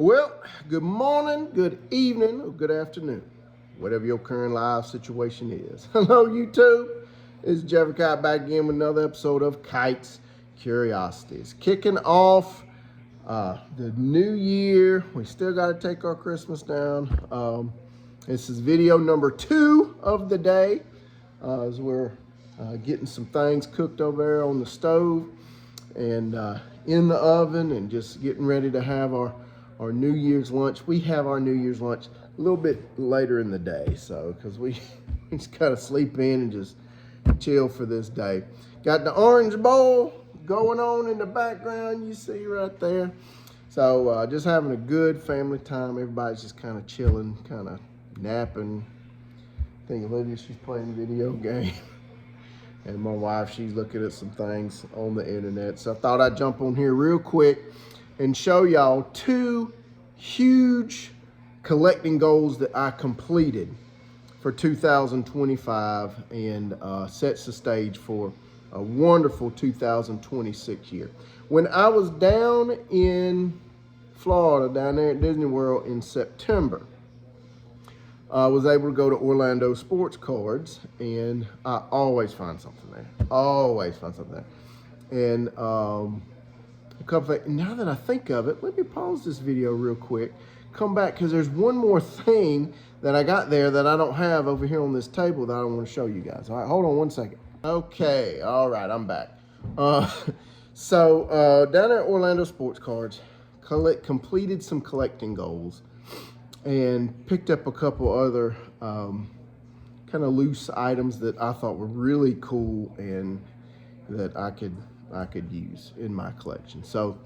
Well, good morning, good evening, or good afternoon, whatever your current live situation is. Hello, YouTube. It's Jeffrey Kite back again with another episode of Kite's Curiosities. Kicking off the new year. We still got to take our Christmas down. This is video number 2 of the day as we're getting some things cooked over there on the stove and in the oven and just getting ready to have our New Year's lunch. We have our New Year's lunch a little bit later in the day, so because we just kind of sleep in and just chill for this day. Got the orange bowl going on in the background, you see right there. So just having a good family time. Everybody's just kind of chilling, kind of napping. I think Olivia, she's playing a video game. And my wife, she's looking at some things on the internet. So I thought I'd jump on here real quick and show y'all 2 huge collecting goals that I completed for 2025 and sets the stage for a wonderful 2026 year. When I was down in Florida, down there at Disney World in September, I was able to go to Orlando Sports Cards, and I always find something there. Always find something there. And a couple of things. Now that I think of it, let me pause this video real quick, come back, because there's one more thing that I got there that I don't have over here on this table that I want to show you guys. All right, hold on one second. Okay, all right, I'm back. So down at Orlando Sports Cards, completed some collecting goals and picked up a couple other kind of loose items that I thought were really cool and that I could use in my collection. So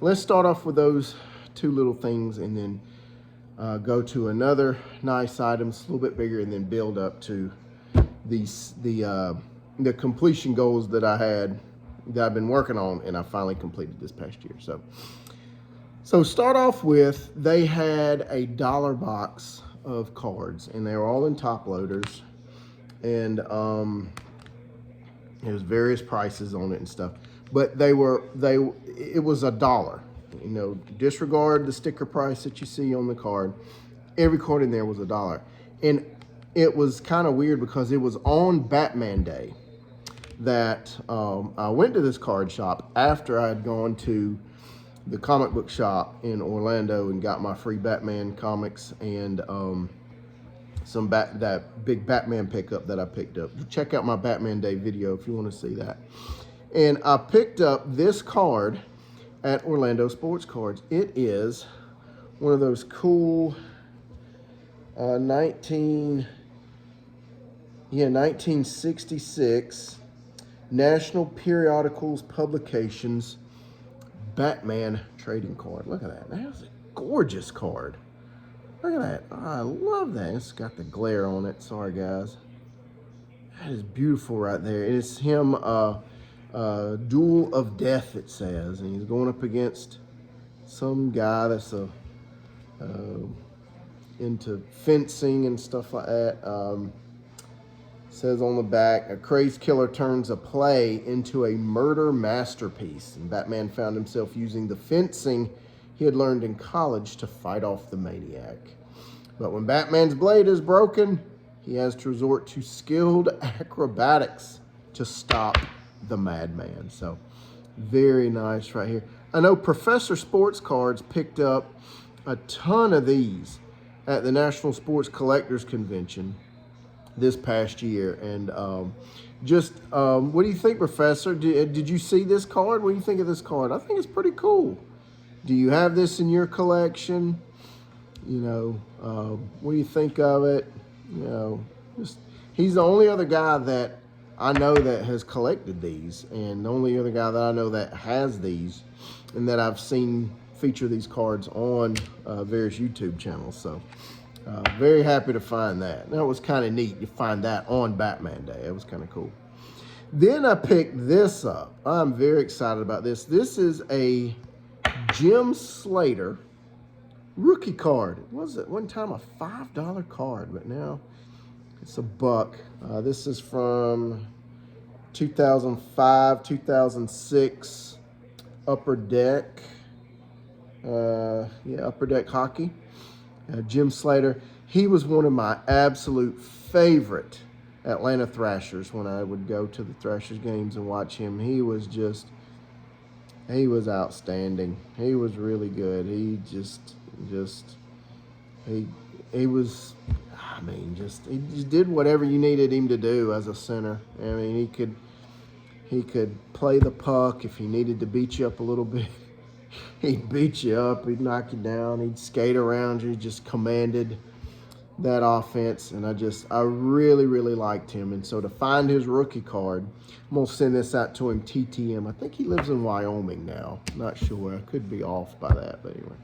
let's start off with those 2 little things and then go to another nice items, a little bit bigger, and then build up to the completion goals that I've been working on and I finally completed this past year. So start off with, they had a dollar box of cards and they were all in top loaders, and there's various prices on it and stuff, but it was $1. You know, disregard the sticker price that you see on the card. Every card in there was $1. And it was kind of weird because it was on Batman Day that I went to this card shop after I had gone to the comic book shop in Orlando and got my free Batman comics and that big Batman pickup that I picked up. Check out my Batman Day video if you want to see that. And I picked up this card at Orlando Sports Cards. It is one of those cool 1966 National Periodicals Publications Batman trading card. Look at that. That's a gorgeous card. Look at that. Oh, I love that. It's got the glare on it. Sorry, guys. That is beautiful right there. And it's him, Duel of Death, it says. And he's going up against some guy that's into fencing and stuff like that. Says on the back, a crazed killer turns a play into a murder masterpiece. And Batman found himself using the fencing he had learned in college to fight off the maniac. But when Batman's blade is broken, he has to resort to skilled acrobatics to stop the madman. So very nice right here. I know Professor Sports Cards picked up a ton of these at the National Sports Collectors Convention this past year. And what do you think, Professor? Did you see this card? What do you think of this card? I think it's pretty cool. Do you have this in your collection? You know, what do you think of it? You know, he's the only other guy that I know that has collected these, and the only other guy that I know that has these and that I've seen feature these cards on various YouTube channels. So very happy to find that. That was kind of neat to find that on Batman Day. It was kind of cool. Then I picked this up. I'm very excited about this. This is a Jim Slater rookie card. It was at one time a $5 card, but now it's $1. This is from 2005, 2006 Upper Deck. Upper Deck Hockey. Jim Slater. He was one of my absolute favorite Atlanta Thrashers when I would go to the Thrashers games and watch him. He was outstanding. He was really good. He was, he just did whatever you needed him to do as a center. I mean, he could play the puck if he needed to beat you up a little bit. He'd beat you up. He'd knock you down. He'd skate around you. He just commanded that offense, and I really, really liked him. And so to find his rookie card, I'm going to send this out to him, TTM. I think he lives in Wyoming now. Not sure. I could be off by that, but anyway.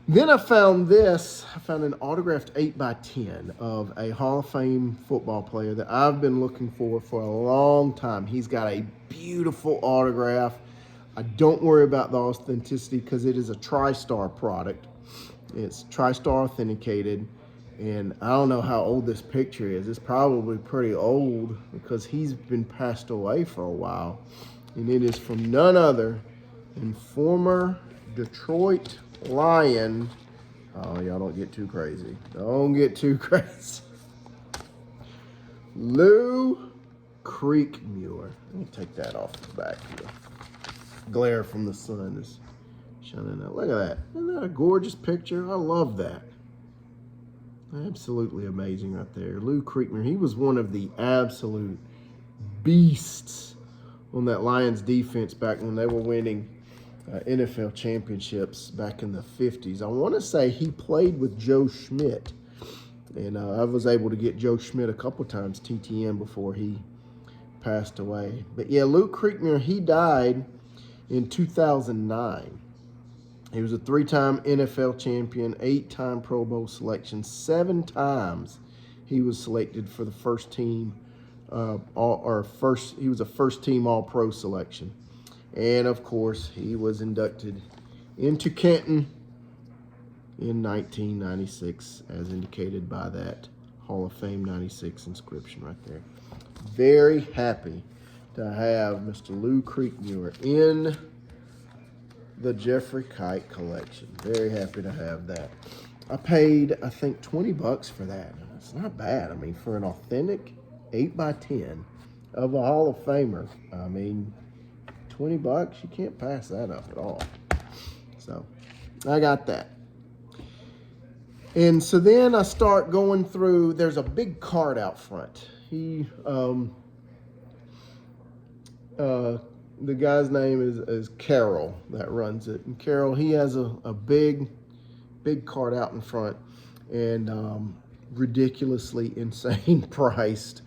Then I found this. I found an autographed 8x10 of a Hall of Fame football player that I've been looking for a long time. He's got a beautiful autograph. I don't worry about the authenticity because it is a TriStar product. It's TriStar authenticated, and I don't know how old this picture is. It's probably pretty old because he's been passed away for a while. And it is from none other than former Detroit Lion. Oh, y'all don't get too crazy. Don't get too crazy. Lou Creekmure. Let me take that off the back here. Glare from the sun is shining out. Look at that. Isn't that a gorgeous picture? I love that. Absolutely amazing right there. Lou Creekmure. He was one of the absolute beasts on that Lions defense back when they were winning NFL championships back in the 50s. I want to say he played with Joe Schmidt. And I was able to get Joe Schmidt a couple times, TTM, before he passed away. But yeah, Lou Creekmure, he died in 2009. He was a 3-time NFL champion, 8-time Pro Bowl selection, 7 times he was selected for the first team, he was a first-team All-Pro selection. And, of course, he was inducted into Canton in 1996, as indicated by that Hall of Fame 96 inscription right there. Very happy to have Mr. Lou Creekmure in the Jeffrey Kite collection. Very happy to have that. I paid, I think, $20 for that. It's not bad. I mean, for an authentic 8x10 of a Hall of Famer, I mean, $20, you can't pass that up at all. So, I got that. And so then I start going through, there's a big card out front. The guy's name is Carol that runs it. And Carol, he has a big card out in front, and ridiculously insane priced,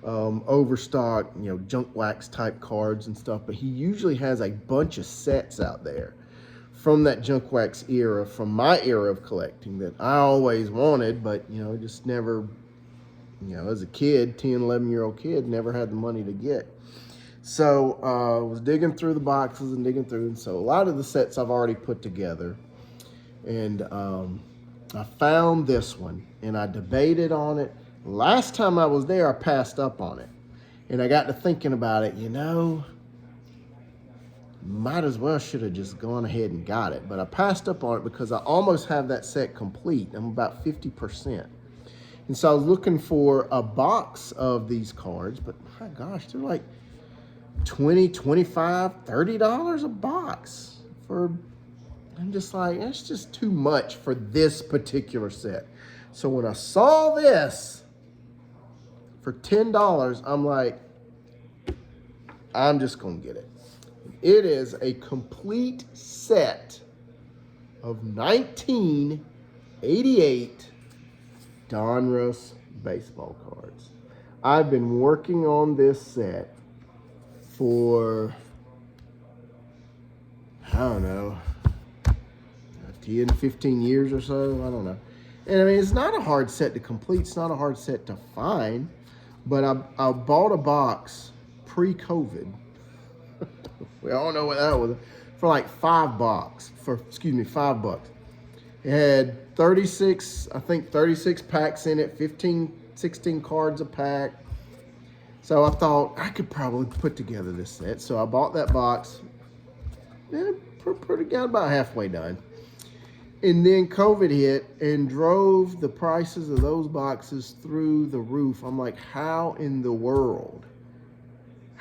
overstocked, junk wax type cards and stuff. But he usually has a bunch of sets out there from that junk wax era, from my era of collecting that I always wanted, but just never, as a kid, 10, 11-year-old kid, never had the money to get. So I was digging through the boxes and digging through, and so a lot of the sets I've already put together. And I found this one, and I debated on it. Last time I was there, I passed up on it. And I got to thinking about it, might as well should have just gone ahead and got it. But I passed up on it because I almost have that set complete. I'm about 50%. And so I was looking for a box of these cards, but my gosh, they're like $20, $25, $30 a box I'm just like, that's just too much for this particular set. So when I saw this for $10, I'm like, I'm just going to get it. It is a complete set of 1988 Donruss baseball cards. I've been working on this set for, I don't know, 10, 15 years or so. I don't know. And I mean, it's not a hard set to complete. It's not a hard set to find. But I bought a box pre-COVID. We all know what that was. For like $5. It had 36 packs in it, 16 cards a pack. So I thought I could probably put together this set. So I bought that box. got about halfway done. And then COVID hit and drove the prices of those boxes through the roof. I'm like, how in the world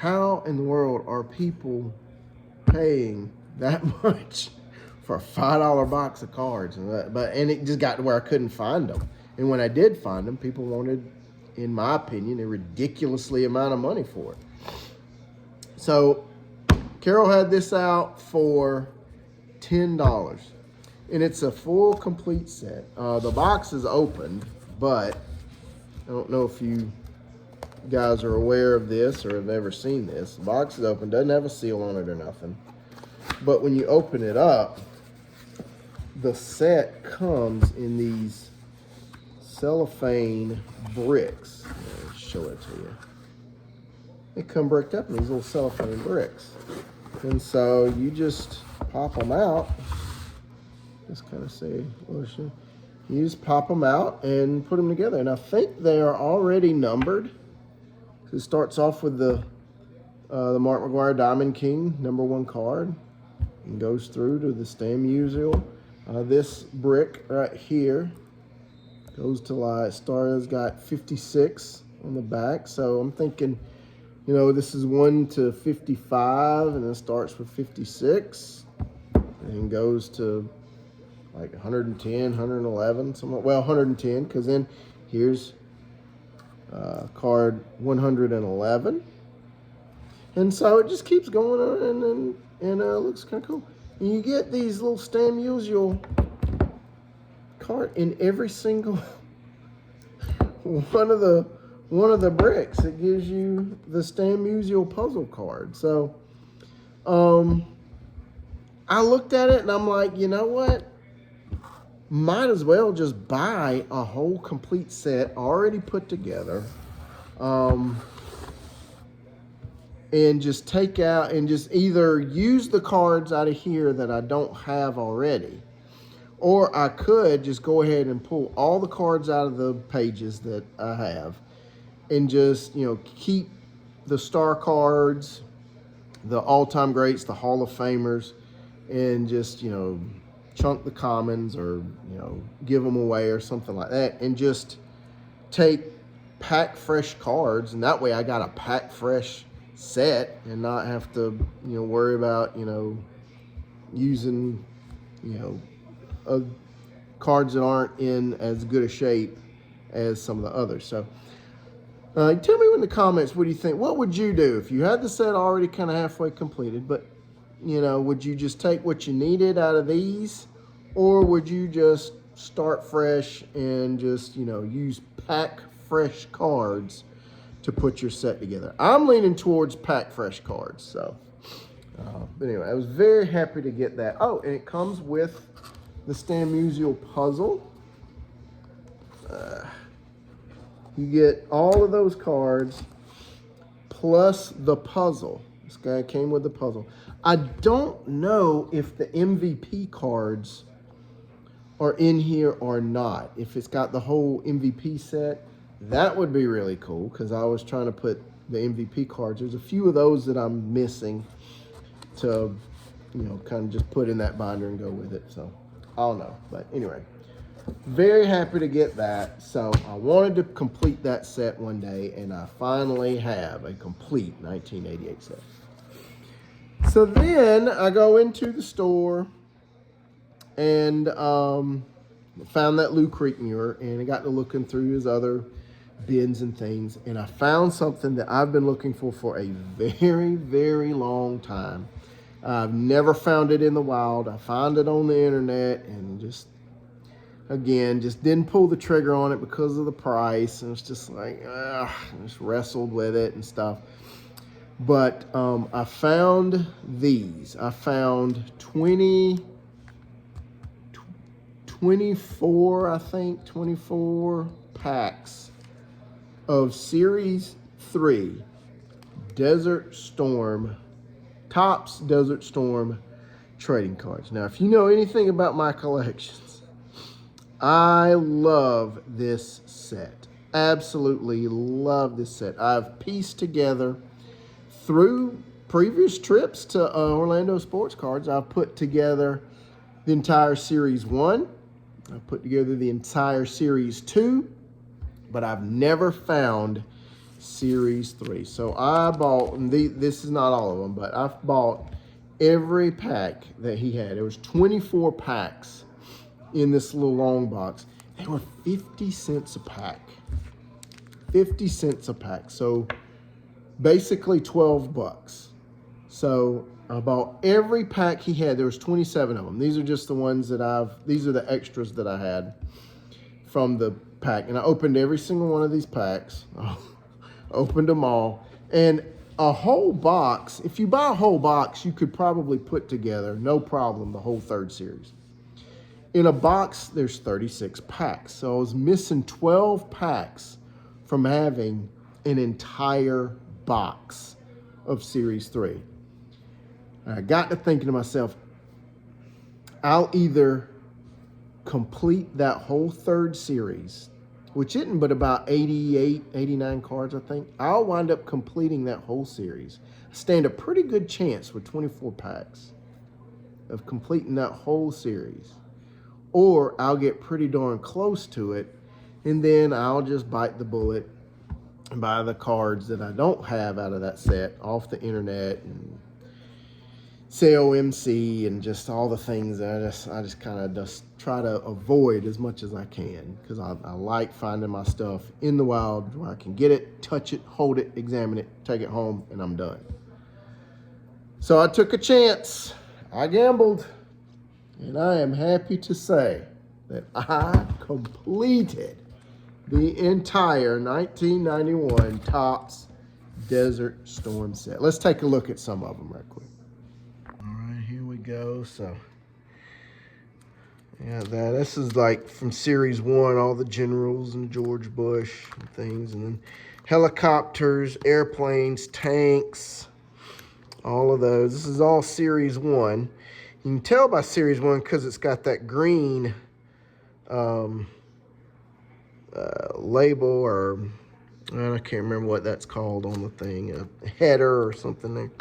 are people paying that much for a $5 box of cards? And it just got to where I couldn't find them. And when I did find them, people wanted, in my opinion, a ridiculously amount of money for it. So Carol had this out for $10. And it's a full, complete set. The box is opened, but I don't know if you guys are aware of this or have ever seen this. The box is open, doesn't have a seal on it or nothing. But when you open it up, the set comes in these cellophane bricks. Let me show it to you. They come bricked up in these little cellophane bricks. And so you just pop them out. Just kind of say, you just pop them out and put them together. And I think they are already numbered. It starts off with the Mark McGwire Diamond King #1 card and goes through to the Stan Musial. This brick right here goes to like, Star's got 56 on the back. So I'm thinking, this is 1 to 55 and then starts with 56 and goes to like 110, 111, somewhat. Well, 110, because then here's card 111. And so it just keeps going on and it looks kind of cool. And you get these little Stan Musial card in every single one of the bricks. It gives you the Stan Musial puzzle card. So I looked at it and I'm like, you know what? Might as well just buy a whole complete set already put together, and just take out and just either use the cards out of here that I don't have already, or I could just go ahead and pull all the cards out of the pages that I have and just, keep the star cards, the all-time greats, the Hall of Famers, and just, chunk the commons or, give them away or something like that, and just take pack fresh cards. And that way I got a pack fresh set and not have to, worry about, using, cards that aren't in as good a shape as some of the others. So tell me in the comments, what do you think? What would you do if you had the set already kind of halfway completed, but would you just take what you needed out of these, or would you just start fresh and just, use pack fresh cards to put your set together? I'm leaning towards pack fresh cards. So, but anyway, I was very happy to get that. Oh, and it comes with the Stan Musial puzzle. You get all of those cards plus the puzzle. This guy came with the puzzle. I don't know if the MVP cards are in here or not. If it's got the whole MVP set, that would be really cool, because I was trying to put the MVP cards. There's a few of those that I'm missing to, kind of just put in that binder and go with it. So I don't know. But anyway, very happy to get that. So I wanted to complete that set one day, and I finally have a complete 1988 set. So then I go into the store and found that Lou Creekmure, and I got to looking through his other bins and things, and I found something that I've been looking for a very, very long time. I've never found it in the wild. I found it on the internet and just didn't pull the trigger on it because of the price, and it's just like, I just wrestled with it and stuff. But I found these. I found 24 packs of Series 3 Desert Storm, Topps Desert Storm trading cards. Now, if you know anything about my collections, I love this set. Absolutely love this set. I've pieced together through previous trips to Orlando Sports Cards, I've put together the entire Series 1. I've put together the entire Series 2, but I've never found Series 3. So I bought, and this is not all of them, but I've bought every pack that he had. There was 24 packs in this little long box. They were 50 cents a pack. 50 cents a pack. So basically 12 bucks. So I bought every pack he had. There was 27 of them. These are just the ones that these are the extras that I had from the pack. And I opened every single one of these packs. Opened them all. And a whole box, if you buy a whole box, you could probably put together, no problem, the whole third series. In a box, there's 36 packs. So I was missing 12 packs from having an entire box of Series 3. And I got to thinking to myself, I'll either complete that whole third series, which isn't but about 88, 89 cards, I think. I'll wind up completing that whole series. I stand a pretty good chance with 24 packs of completing that whole series. Or I'll get pretty darn close to it, and then I'll just bite the bullet and buy the cards that I don't have out of that set off the internet and COMC and just all the things that I just kind of just try to avoid as much as I can, because I like finding my stuff in the wild where I can get it, touch it, hold it, examine it, take it home, and I'm done. So I took a chance. I gambled, and I am happy to say that I completed the entire 1991 Topps Desert Storm set. Let's take a look at some of them right quick. All right, here we go. So, yeah, this is like from Series 1, all the generals and George Bush and things. And then helicopters, airplanes, tanks, all of those. This is all Series 1. You can tell by Series 1 because it's got that green label, or I can't remember what that's called on the thing, a header or something there.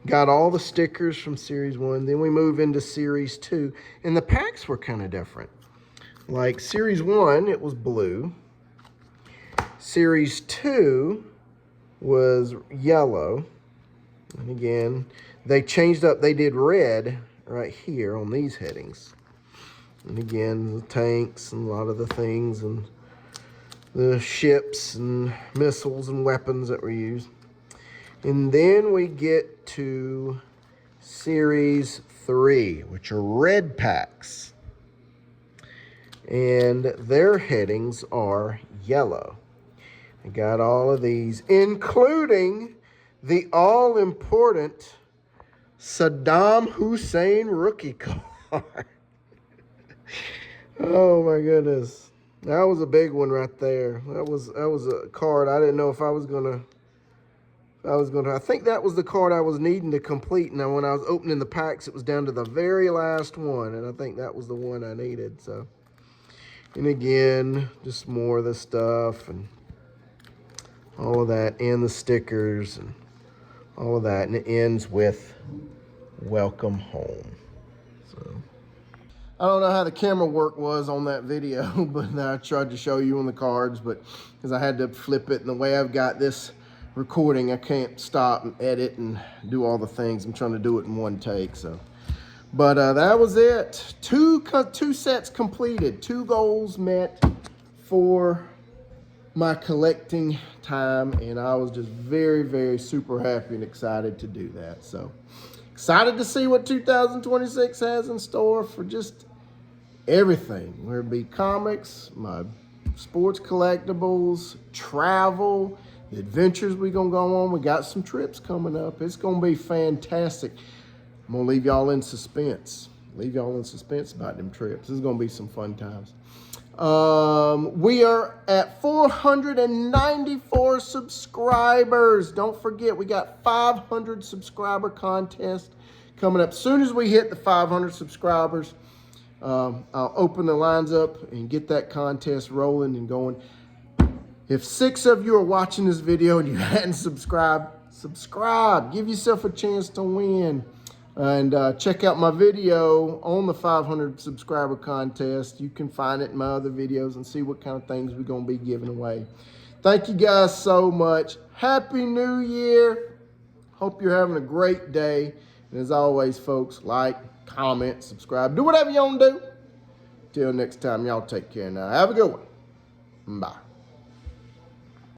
Got all the stickers from Series 1. Then we move into Series 2, and the packs were kind of different. Like Series 1, it was blue. Series 2 was yellow. And again, they changed up, they did red right here on these headings. And again, the tanks and a lot of the things and the ships and missiles and weapons that were used. And then we get to Series 3, which are red packs. And their headings are yellow. I got all of these, including the all-important Saddam Hussein rookie card. Oh my goodness. That was a big one right there. That was a card I didn't know if I was gonna. I think that was the card I was needing to complete. Now, when I was opening the packs, it was down to the very last one, and I think that was the one I needed. So, and again, just more of the stuff and all of that, and the stickers and all of that, and it ends with "Welcome Home." So. I don't know how the camera work was on that video, but I tried to show you on the cards, but because I had to flip it, and the way I've got this recording, I can't stop and edit and do all the things. I'm trying to do it in one take, so. But that was it. Two sets completed, 2 goals met for my collecting time, and I was just very, very super happy and excited to do that. So excited to see what 2026 has in store for just everything. Whether it be comics, my sports collectibles, travel, the adventures we're going to go on. We got some trips coming up. It's going to be fantastic. I'm going to leave y'all in suspense. Leave y'all in suspense about them trips. This is going to be some fun times. We are at 494 subscribers. Don't forget, we got 500 subscriber contest coming up. As soon as we hit the 500 subscribers, I'll open the lines up and get that contest rolling and going. If 6 of you are watching this video and you hadn't subscribed, subscribe, give yourself a chance to win. And check out my video on the 500 subscriber contest. You can find it in my other videos and see what kind of things we're going to be giving away. Thank you guys so much. Happy New Year. Hope you're having a great day. And as always, folks, like, comment, subscribe. Do whatever you want to do. Till next time, y'all take care now. Have a good one. Bye.